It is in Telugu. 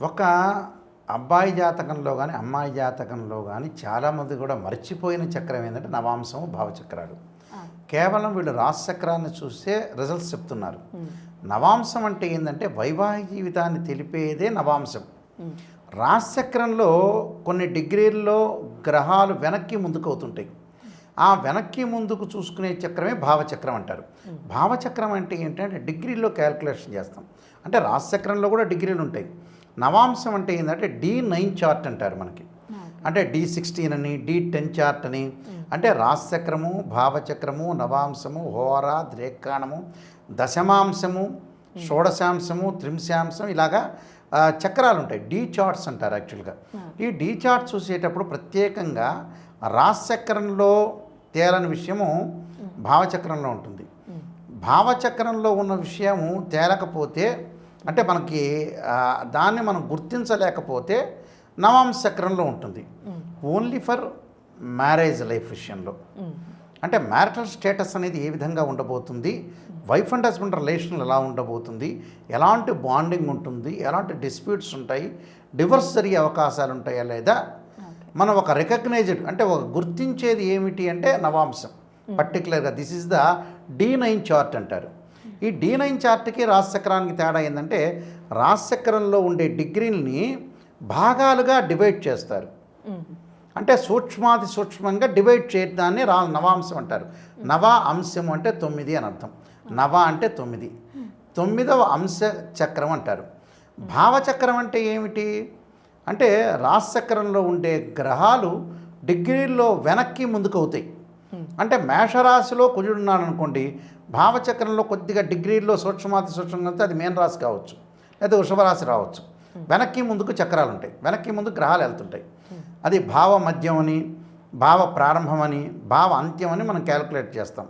ఒక అబ్బాయి జాతకంలో గానీ, అమ్మాయి జాతకంలో గానీ చాలామంది కూడా మర్చిపోయిన చక్రం ఏంటంటే నవాంశము, భావచక్రాలు. ఆ! కేవలం వీళ్ళు రాశి చక్రాన్ని చూసే రిజల్ట్స్ చెప్తున్నారు. హ్మ్. నవాంశం అంటే ఏందంటే వైవాహిక జీవితాన్ని తెలిపేదే నవాంశం. హ్మ్. రాశి చక్రంలో కొన్ని డిగ్రీల్లో గ్రహాలు వెనక్కి ముందుకు అవుతుంటాయి. ఆ వెనక్కి ముందుకు చూసుకునే చక్రమే భావచక్రం అంటారు. భావచక్రం అంటే ఏంటంటే డిగ్రీల్లో క్యాలిక్యులేషన్ చేస్తాం. అంటే రాశి చక్రంలో కూడా డిగ్రీలు ఉంటాయి. నవాంశం అంటే ఏంటంటే D9 చార్ట్ అంటారు మనకి. అంటే D16 అని, D10 చార్ట్ అని. అంటే రాశి చక్రము, భావచక్రము, నవాంశము, హోరా, ద్రేకాణము, దశమాంశము, షోడశాంశము, త్రింశాంశం ఇలాగా చక్రాలు ఉంటాయి. డీ చార్ట్స్ అంటారు యాక్చువల్గా. ఈ డీ చార్ట్ చూసేటప్పుడు ప్రత్యేకంగా రాశి చక్రంలో తేలని విషయము భావచక్రంలో ఉంటుంది. భావచక్రంలో ఉన్న విషయము తేలకపోతే అంటే మనకి దాన్ని మనం గుర్తించలేకపోతే నవాంశ చక్రంలో ఉంటుంది. ఓన్లీ ఫర్ మ్యారేజ్ లైఫ్ విషయంలో అంటే మ్యారిటల్ స్టేటస్ అనేది ఏ విధంగా ఉండబోతుంది, వైఫ్ అండ్ హస్బెండ్ రిలేషన్ ఎలా ఉండబోతుంది, ఎలాంటి బాండింగ్ ఉంటుంది, ఎలాంటి డిస్ప్యూట్స్ ఉంటాయి, డివర్స్ జరిగే అవకాశాలు ఉంటాయా లేదా, మనం ఒక రికగ్నైజ్డ్ అంటే ఒక గుర్తించేది ఏమిటి అంటే నవాంశం. పర్టికులర్గా this is the D9 chart అంటారు. ఈ D9 చార్ట్కి రాశిచక్రానికి తేడా ఏంటంటే రాశిచక్రంలో ఉండే డిగ్రీల్ని భాగాలుగా డివైడ్ చేస్తారు. అంటే సూక్ష్మాతి సూక్ష్మంగా డివైడ్ చేయడాన్ని నవాంశం అంటారు. నవ అంశం అంటే 9 అని అర్థం. నవ అంటే 9, 9వ అంశ చక్రం అంటారు. భావచక్రం అంటే ఏమిటి అంటే రాశిచక్రంలో ఉండే గ్రహాలు డిగ్రీల్లో వెనక్కి ముందుకు అవుతాయి. అంటే మేషరాశిలో కుజుడున్నాడు అనుకోండి, భావచక్రంలో కొద్దిగా డిగ్రీల్లో సూక్ష్మాతి సూక్ష్మంగా అయితే అది మేన రాశి కావచ్చు, లేదా వృషభ రాశి రావచ్చు. వెనక్కి ముందుకు చక్రాలు ఉంటాయి, వెనక్కి ముందు గ్రహాలు వెళ్తుంటాయి. అది భావ మధ్యం అని, భావ ప్రారంభం అని, భావ అంత్యం అని మనం క్యాలిక్యులేట్ చేస్తాం.